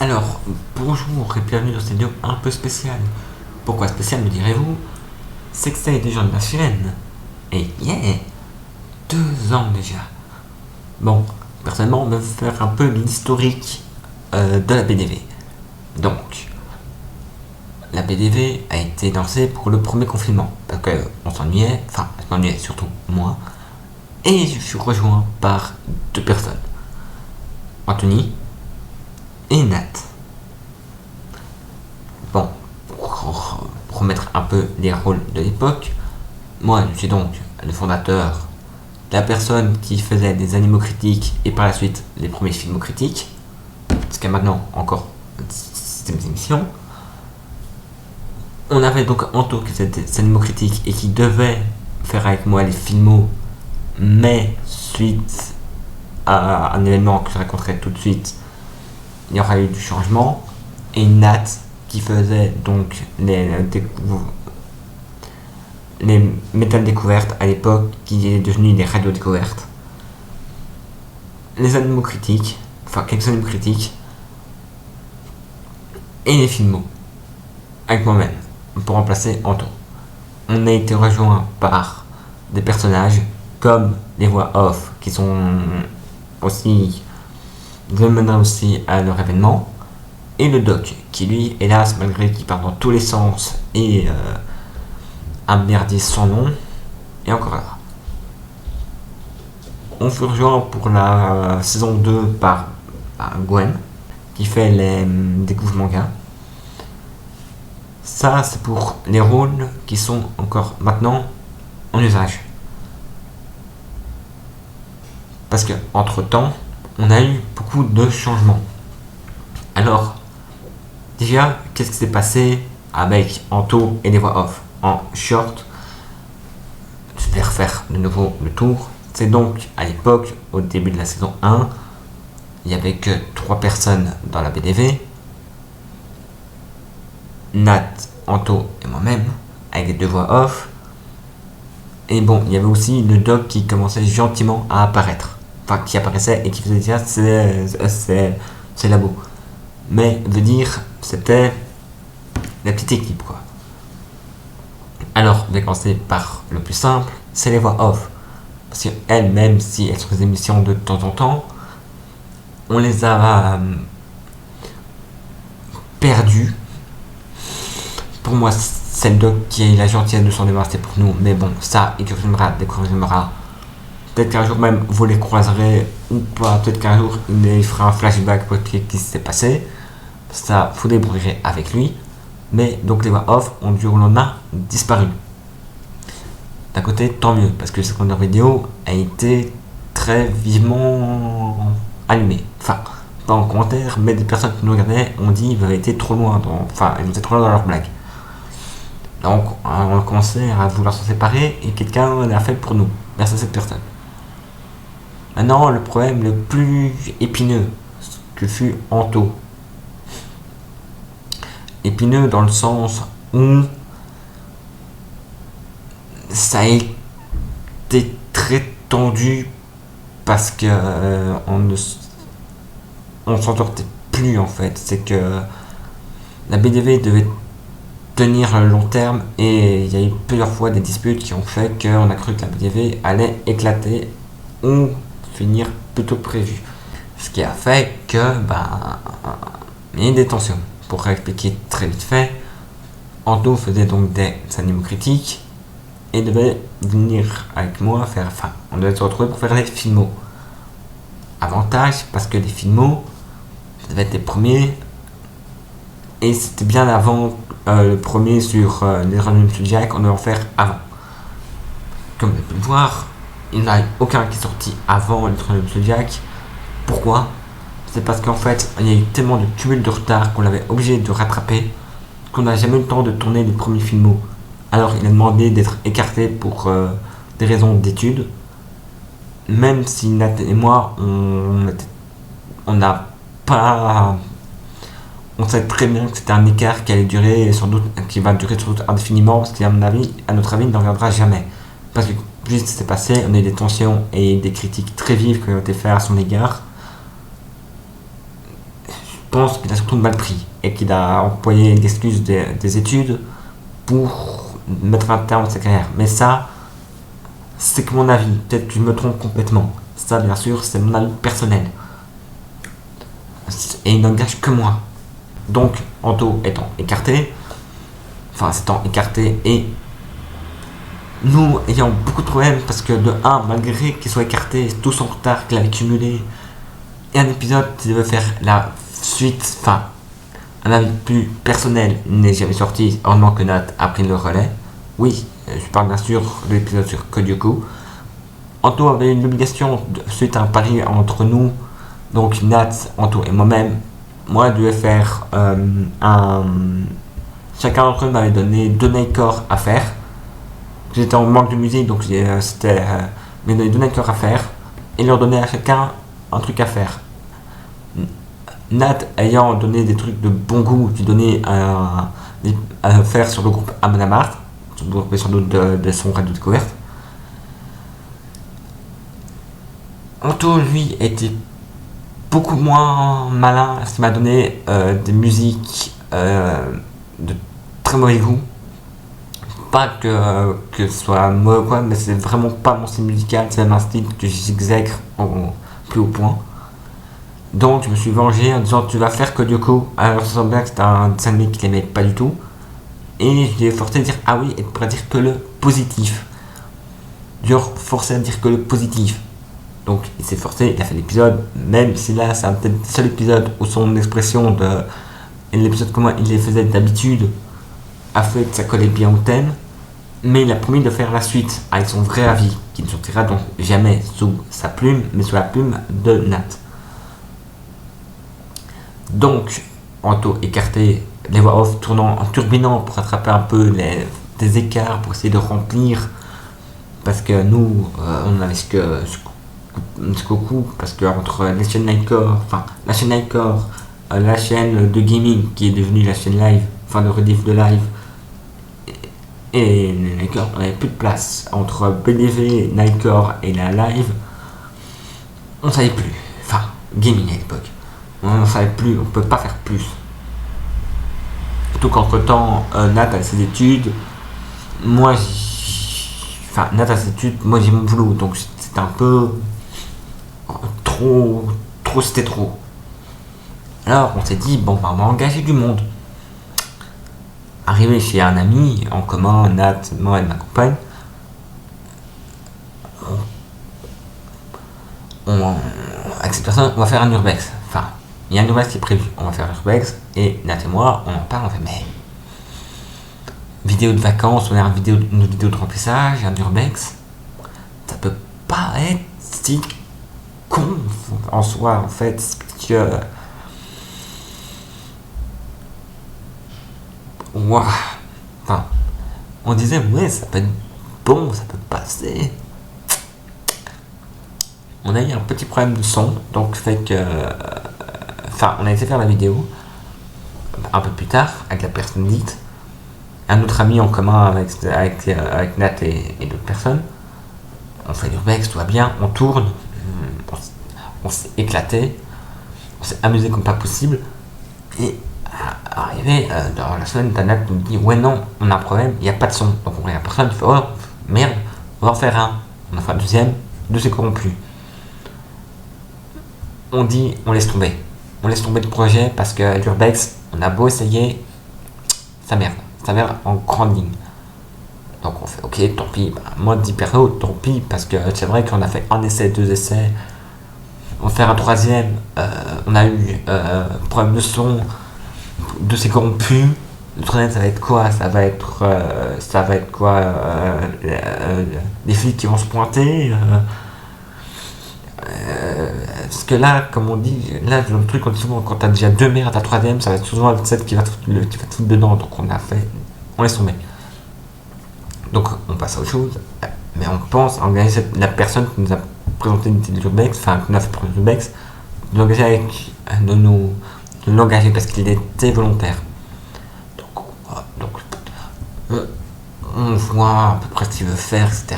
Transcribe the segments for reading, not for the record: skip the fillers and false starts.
Alors, bonjour et bienvenue dans cette vidéo un peu spéciale. Pourquoi spéciale, me direz-vous? C'est que ça est déjà de la chaîne. Et yeah, 2 ans déjà. Bon, personnellement, on va faire un peu l'historique de la BDV. Donc, la BDV a été lancée pour le premier confinement. Parce qu'on s'ennuyait, enfin, je m'ennuyais surtout moi. Et je suis rejoint par 2 personnes. Anthony et Nat. Bon, pour remettre un peu les rôles de l'époque, moi je suis donc le fondateur, la personne qui faisait des animaux critiques et par la suite les premiers films critiques, jusqu'à maintenant encore 6ème émission. On avait donc Anto qui faisait des animaux critiques et qui devait faire avec moi les filmos, mais suite à un événement que je raconterai tout de suite, il y aura eu du changement. Et Nat qui faisait donc les méthodes découvertes à l'époque, qui est devenu des radios découvertes. Les animaux critiques, enfin quelques animaux critiques, et les filmos, avec moi-même, pour remplacer Anto. On a été rejoint par des personnages comme les voix off, qui sont aussi mènera aussi à leur événement, et le doc qui lui, hélas, malgré qu'il part dans tous les sens et a merdé son nom, est encore là. On fut rejoint pour la saison 2 par Gwen qui fait les découvre manga. Ça c'est pour les rôles qui sont encore maintenant en usage, parce que entre temps on a eu beaucoup de changements. Alors, déjà, qu'est-ce qui s'est passé avec Anto et les voix off? En short, je vais refaire de nouveau le tour. C'est donc, à l'époque, au début de la saison 1, il n'y avait que 3 personnes dans la BDV. Nat, Anto et moi-même, avec les 2 voix off. Et bon, il y avait aussi le doc qui commençait gentiment à apparaître. Enfin, qui apparaissait et qui faisait dire c'est labo. Mais veut dire c'était la petite équipe quoi. Alors, on va commencer par le plus simple, c'est les voix off. Parce qu'elles, même si elles sont des émissions de temps en temps, on les a perdues. Pour moi, c'est le doc qui a eu la gentillesse de s'en débarrasser pour nous. Mais bon, ça, il confirmera. Peut-être qu'un jour même vous les croiserez ou pas, peut-être qu'un jour il fera un flashback pour expliquer ce qui s'est passé. Ça, vous débrouillerez avec lui. Mais donc les voix off ont du jour au lendemain disparu. D'un côté, tant mieux, parce que cette première vidéo a été très vivement allumée. Enfin, pas en commentaire, mais des personnes qui nous regardaient ont dit qu'ils avaient été trop loin, ils étaient trop loin dans leur blague. Donc on a commencé à vouloir se séparer et quelqu'un l'a fait pour nous. Merci à cette personne. Maintenant, le problème le plus épineux que fut Anto. Épineux dans le sens où ça a été très tendu parce que on s'en sortait plus en fait. C'est que la BDV devait tenir le long terme et il y a eu plusieurs fois des disputes qui ont fait qu'on a cru que la BDV allait éclater ou finir plus tôt que prévu. Ce qui a fait que il y a eu des tensions. Pour expliquer très vite fait, Anto faisait donc des animaux critiques et devait venir avec moi faire. Enfin, on devait se retrouver pour faire les filmos. Avantage parce que les filmos, ça devait être les premiers et c'était bien avant le premier sur les Random Zodiac, on devait en faire avant. Comme vous avez pu le voir, il n'y en a aucun qui est sorti avant les Random Zodiac. Pourquoi? C'est parce qu'en fait, il y a eu tellement de cumul de retard qu'on l'avait obligé de rattraper qu'on n'a jamais eu le temps de tourner les premiers films. Alors il a demandé d'être écarté pour des raisons d'études. Même si Nat et moi, on n'a pas... On sait très bien que c'était un écart qui allait durer sans doute, qui va durer sans doute indéfiniment, parce qu'à mon avis, à notre avis, il n'en reviendra jamais. Parce que juste ce qui s'est passé, on a eu des tensions et des critiques très vives qui ont été faites à son égard. pense qu'il a surtout mal pris et qu'il a employé l'excuse des études pour mettre un terme à sa carrière. Mais ça, c'est que mon avis. Peut-être que je me trompe complètement. Ça, bien sûr, c'est mon avis personnel. Et il n'engage que moi. Donc, Anto étant écarté, enfin, s'étant écarté et nous ayant beaucoup de problèmes parce que de 1, malgré qu'il soit écarté, tout son retard qu'il avait cumulé, et un épisode qui devait faire la suite, enfin, un avis plus personnel n'est jamais sorti, heureusement que Nat a pris le relais. Oui, je parle bien sûr de l'épisode sur Kodioku. Anto avait une obligation, suite à un pari entre nous, donc Nat, Anto et moi-même. Moi, je devais faire chacun d'entre eux m'avait donné 2 Nightcore à faire. J'étais en manque de musique, donc c'était mais donné 2 Nightcore à faire et leur donner à chacun un truc à faire. Nat ayant donné des trucs de bon goût, lui donner à faire sur le groupe Amanamart, sur le groupe sans doute de son radio découverte. Anto, lui, était beaucoup moins malin, ce qui m'a donné des musiques de très mauvais goût. Pas que ce soit mauvais quoi, mais c'est vraiment pas mon style musical, c'est même un style que j'exècre au plus haut point. Donc je me suis vengé en disant tu vas faire Kodioku, alors ça semblait que c'était un dessin animé qu'il aimait pas du tout. Et je l'ai forcé à dire ah oui, et pour dire que le positif. Genre forcé à dire que le positif. Donc il s'est forcé, il a fait l'épisode, même si là c'est peut-être le seul épisode où son expression de l'épisode comment il les faisait d'habitude a fait que ça collait bien au thème, mais il a promis de faire la suite avec son vrai avis, qui ne sortira donc jamais sous sa plume, mais sous la plume de Nat. Donc, Anto écarté, les voix off tournant en turbinant pour rattraper un peu des écarts, pour essayer de remplir, parce que nous, on avait ce coucou, parce que entre les chaînes Nightcore, enfin la chaîne Nightcore, la chaîne de gaming qui est devenue la chaîne live, enfin de rediff de live, et Nightcore, on n'avait plus de place entre BDV, Nightcore et la live. On savait plus, enfin gaming à l'époque, on savait plus, on peut pas faire plus. Surtout qu'entre temps, Nat a ses études, moi Nat a ses études, moi j'ai mon boulot, donc c'était un peu trop c'était trop. Alors on s'est dit bon bah, on va engager du monde. Arrivé chez un ami en commun, Nat, moi et ma compagne, avec cette personne, on va faire un urbex. Enfin, il y a un urbex qui est prévu. On va faire l'urbex et Nat et moi, on en parle, on fait mais vidéo de vacances, on a une vidéo de remplissage, un urbex, ça peut pas être si con en soi en fait, parce que wow. Enfin, on disait ouais ça peut être bon, ça peut passer. On a eu un petit problème de son, donc fait que enfin on a essayé de faire la vidéo un peu plus tard avec la personne dite, un autre ami en commun avec Nat et d'autres personnes. On fait l'urbex, tout va bien, on tourne, on s'est éclaté, on s'est amusé comme pas possible, et arrivé dans la semaine, Nat nous dit ouais non, on a un problème, il n'y a pas de son. Donc on regarde personne, il fait oh merde, on va en faire un. On a fait un deuxième, deux c'est corrompu. On dit on laisse tomber le projet parce que l'urbex, on a beau essayer, ça merde en grande ligne. Donc on fait ok, tant pis, moi dis perso, tant pis, parce que c'est vrai qu'on a fait un essai, deux essais, on va faire un troisième, on a eu problème de son, de ces corrompus. Le troisième ça va être quoi? Ça va être quoi? Des flics qui vont se pointer, parce que là, comme on dit, là le truc on dit souvent quand t'as déjà deux merdes, ta troisième, ça va être souvent le 7 qui va te foutre dedans, donc on laisse tomber. Donc on passe à autre chose, mais on pense à engager la personne qui nous a présenté une idée de l'urbex, enfin qui nous a fait prendre l'urbex, de l'engager parce qu'il était volontaire. Donc on voit à peu près ce qu'il veut faire, etc.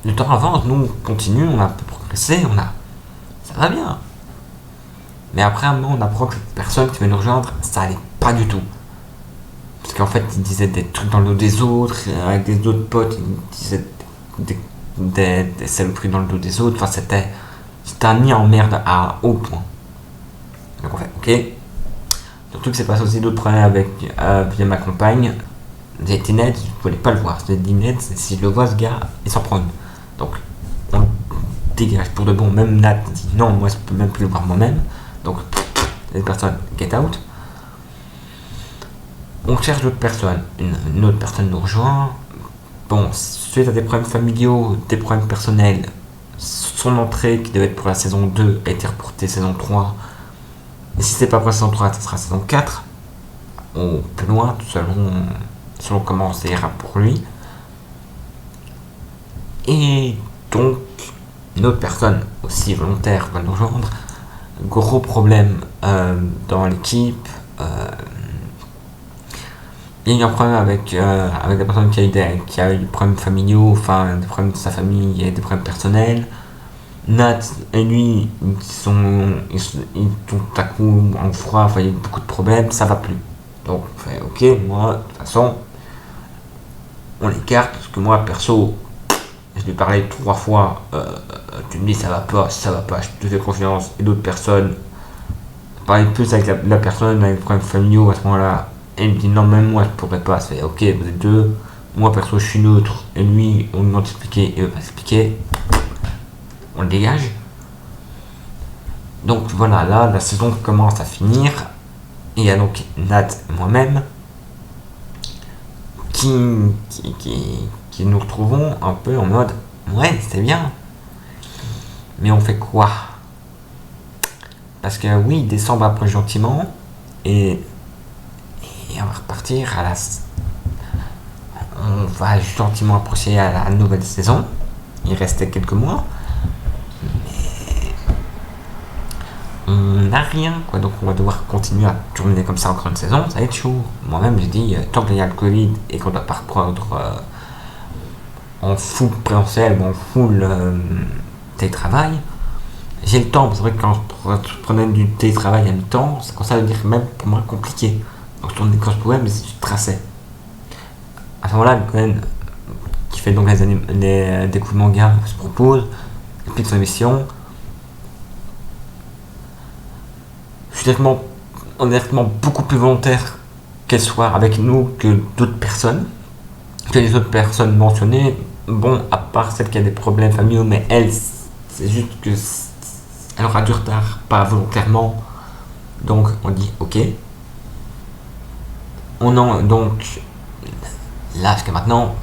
Le temps avance, nous on continue, on a un peu progressé, ça va bien. Mais après un moment, on apprend que cette personne qui veut nous rejoindre, ça allait pas du tout. Parce qu'en fait, il disait des trucs dans le dos des autres, avec des autres potes, il disait des saloperies dans le dos des autres. Enfin, c'était un nid en merde à haut point. Donc en fait, ok. Surtout que c'est passé aussi d'autres problèmes avec via ma compagne. J'ai été net, je ne voulais pas le voir. J'ai dit net, si je le vois, ce gars, il s'en prend une. Donc, on le dégage pour de bon. Même Nat dit non, moi je peux même plus le voir moi-même. Donc, cette personne, get out. On cherche d'autres personnes. Une autre personne nous rejoint. Bon, suite à des problèmes familiaux, des problèmes personnels, son entrée qui devait être pour la saison 2 a été reportée saison 3. Et si c'est pas pour la saison 3, ça sera saison 4. Ou plus loin, selon comment ça ira pour lui. Et donc, une autre personne aussi volontaire va nous rejoindre. Gros problème dans l'équipe. Il y a eu un problème avec la personne qui a eu des problèmes familiaux, enfin des problèmes de sa famille et des problèmes personnels. Nat et lui, ils sont tout à coup en froid, enfin il y a eu beaucoup de problèmes, ça va plus. Donc on fait ok, moi de toute façon, on l'écarte parce que moi perso, je lui ai parlé 3 fois, tu me dis ça va pas, je te fais confiance, et d'autres personnes, parler plus avec la personne avec des problèmes familiaux à ce moment-là, et il me dit non, même moi je pourrais pas, ça fait ok, vous êtes deux, moi perso je suis neutre, et lui on lui demande d'expliquer, il veut pas expliquer, on le dégage. Donc voilà, là la saison commence à finir, et il y a donc Nat et moi-même qui nous retrouvons un peu en mode ouais, c'est bien, mais on fait quoi? Parce que oui, décembre approche gentiment, et on va repartir à on va gentiment approcher à la nouvelle saison. Il restait quelques mois, mais on n'a rien, quoi. Donc on va devoir continuer à tourner comme ça encore une saison, ça va être chaud. Moi-même j'ai dit, tant qu'il y a le Covid et qu'on doit pas reprendre en full présentiel ou en full télétravail, j'ai le temps. C'est vrai que quand je prenais du télétravail à mi-temps, ça commençait à devenir même pour moi compliqué. Donc je tournais quand je pouvais, mais je traçais. À ce moment-là, Cohen, qui fait donc les découps de manga, se propose, explique son émission. Je suis honnêtement beaucoup plus volontaire qu'elle soit avec nous que d'autres personnes. Que les autres personnes mentionnées, bon, à part celle qui a des problèmes familiaux, mais elle, c'est juste que elle aura du retard, pas volontairement. Donc on dit ok. Donc là jusqu'à maintenant,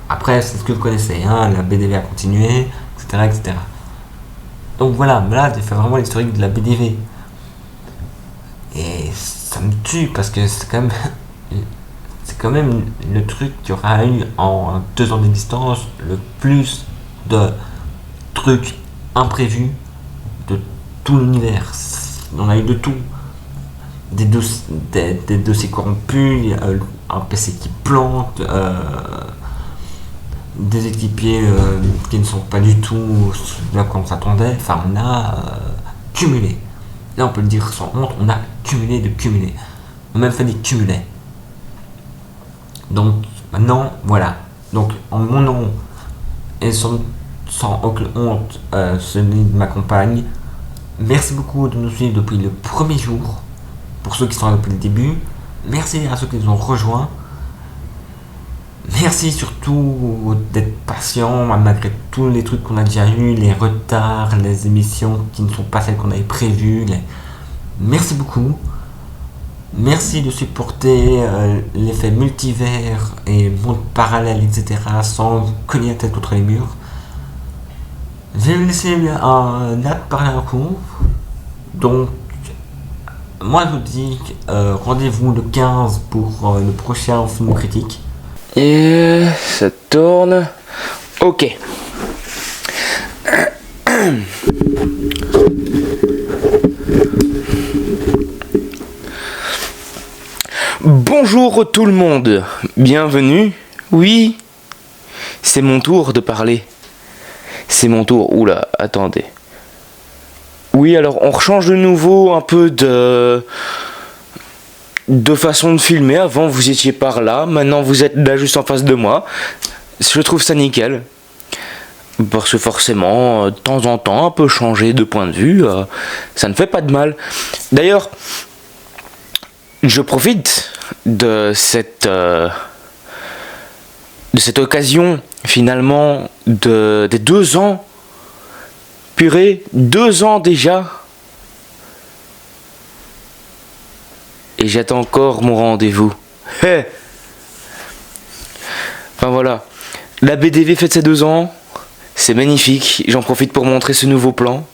après c'est ce que vous connaissez, hein, la BDV a continué, etc., etc. Donc voilà, là j'ai fait vraiment l'historique de la BDV. Et ça me tue parce que c'est quand même le truc qui aura eu en 2 ans d'existence le plus de trucs imprévus de tout l'univers. On a eu de tout. Des dossiers corrompus, un PC qui plante, des équipiers qui ne sont pas du tout là qu'on s'attendait. Enfin, on a cumulé. Là, on peut le dire sans honte, on a cumulé de cumuler. On a même fait des cumulets. Donc, maintenant, voilà. Donc, en mon nom, et sans aucune honte, celui de ma compagne, merci beaucoup de nous suivre depuis le premier jour. Pour ceux qui sont là depuis le début, merci à ceux qui nous ont rejoints. Merci surtout d'être patients malgré tous les trucs qu'on a déjà eu, les retards, les émissions qui ne sont pas celles qu'on avait prévues. Merci beaucoup. Merci de supporter l'effet multivers et monde parallèle, etc. sans cogner la tête contre les murs. Je vais laisser Nat parler un coup. Donc, moi je vous dis rendez-vous le 15 pour le prochain film critique. Et ça tourne. Ok. Bonjour tout le monde. Bienvenue. Oui, c'est mon tour de parler. C'est mon tour. Oula, attendez. Oui, alors on rechange de nouveau un peu de façon de filmer. Avant vous étiez par là, maintenant vous êtes là juste en face de moi. Je trouve ça nickel. Parce que forcément, de temps en temps, un peu changer de point de vue, ça ne fait pas de mal. D'ailleurs, je profite de cette occasion, finalement, des 2 ans. Purée, 2 ans déjà. Et j'attends encore mon rendez-vous. Hey. Enfin voilà, la BDV fête ses 2 ans. C'est magnifique, j'en profite pour montrer ce nouveau plan.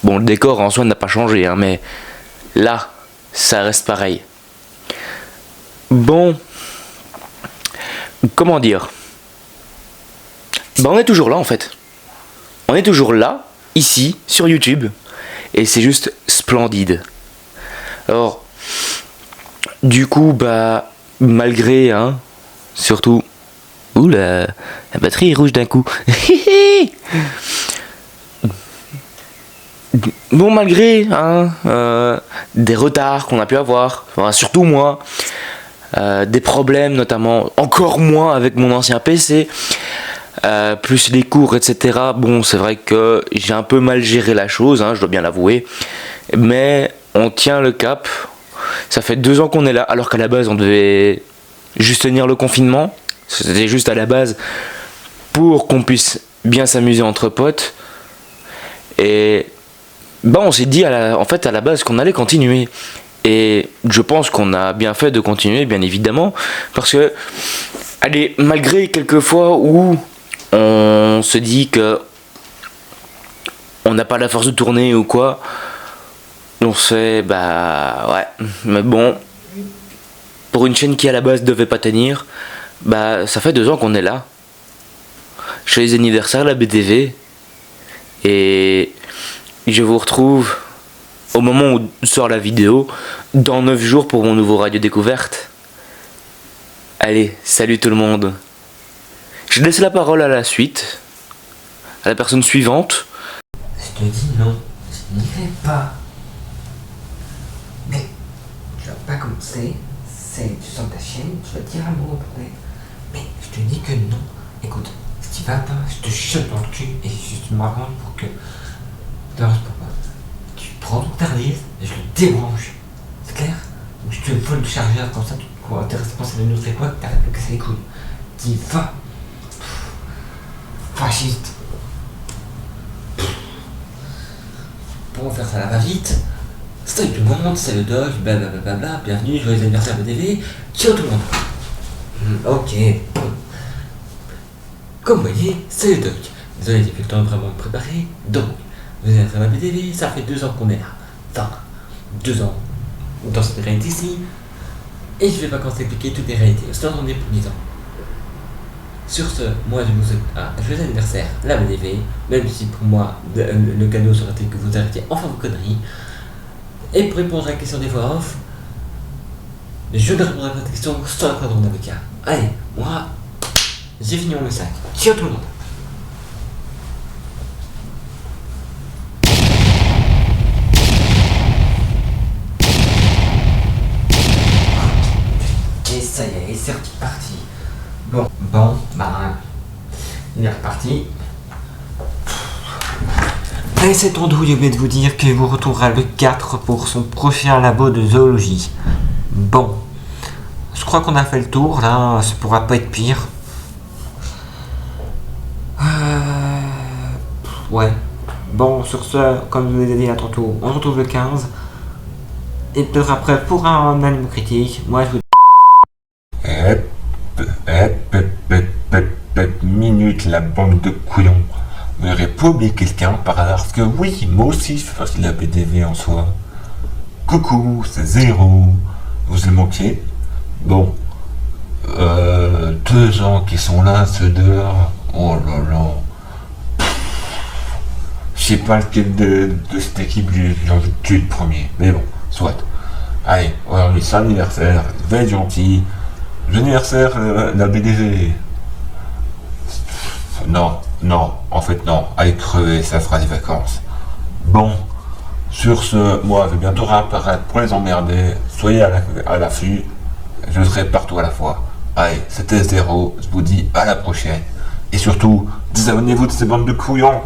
Bon, le décor en soi n'a pas changé, hein, mais là, ça reste pareil. Bon, comment dire? On est toujours là en fait. On est toujours là, ici, sur YouTube, et c'est juste splendide. Alors, du coup, malgré, hein, surtout... Ouh, la batterie est rouge d'un coup. Bon, malgré des retards qu'on a pu avoir, enfin, surtout moi, des problèmes notamment, encore moins avec mon ancien PC, plus les cours, etc. Bon, c'est vrai que j'ai un peu mal géré la chose, hein, je dois bien l'avouer, mais on tient le cap. Ça fait 2 ans qu'on est là, alors qu'à la base on devait juste tenir le confinement. C'était juste à la base pour qu'on puisse bien s'amuser entre potes. Et on s'est dit en fait à la base qu'on allait continuer. Et je pense qu'on a bien fait de continuer, bien évidemment. Parce que, allez, malgré quelques fois où on se dit que on n'a pas la force de tourner ou quoi, on se fait, ouais. Mais bon, pour une chaîne qui à la base devait pas tenir, ça fait 2 ans qu'on est là. Je fais les anniversaires à la BDV. Et je vous retrouve au moment où sort la vidéo, dans 9 jours pour mon nouveau Radio Découverte. Allez, salut tout le monde. Je laisse la parole à la suite, à la personne suivante. Je te dis non, je n'irai pas. Mais tu vas pas commencer, tu sors ta chaîne, tu vas dire un mot après. Mais je te dis que non. Écoute, si tu vas pas, je te chute dans le cul et je m'arrange pour que. Tu prends ton tardis et je le débranche. C'est clair? Ou je te vole le chargeur comme ça, t'es responsable de notre époque, t'arrêtes de casser les couilles. Dis va. Fasciste. Pour faire ça, la va vite. Salut tout le monde, c'est le doc, blablabla, bienvenue, joyeux anniversaire BDV, ciao tout le monde. Ok. Comme vous voyez, c'est le doc. Désolé, j'ai plus le temps de vraiment me préparer. Donc, joyeux anniversaire BDV, ça fait 2 ans qu'on est là. Enfin, 2 ans dans cette réalité-ci. Et je vais pas commencer à expliquer toutes les réalités. C'est on est pour 10 ans. Sur ce, moi je vous souhaite un joyeux anniversaire, la BDV, même si pour moi le cadeau serait que vous arrêtiez enfin vos conneries. Et pour répondre à la question des voix off, je ne répondrai pas à votre question sans la preuve de mon avocat. Allez, moi, j'ai fini mon message. Ciao tout le monde. Et ça y est, c'est reparti. Bon, il est reparti. Allez, c'est Andouille, j'ai oublié de vous dire qu'il vous retrouvera le 4 pour son prochain labo de zoologie. Bon, je crois qu'on a fait le tour, là, ça pourra pas être pire. Ouais. Bon, sur ce, comme je vous ai dit là tantôt, on se retrouve le 15. Et peut-être après pour un anime critique. Moi, je vous minute, la bande de couillons. Vous n'aurez pas oublié quelqu'un par hasard, parce que oui, moi aussi je fais partie de la BDV en soi. Coucou, c'est Zéro. Vous le manquez? Bon. 2 gens qui sont là, ceux dehors. Oh là là. Je sais pas lequel de cette équipe j'ai envie de tuer le premier. Mais bon, soit. Allez, aujourd'hui c'est l'anniversaire, va être gentil. L'anniversaire, la BDV. Non, en fait non, allez crever, ça fera des vacances. Bon, Sur ce, moi, je vais bientôt réapparaître pour les emmerder. Soyez à l'affût. Je serai partout à la fois. Allez, c'était Zéro. Je vous dis à la prochaine. Et surtout, désabonnez-vous de ces bandes de couillons.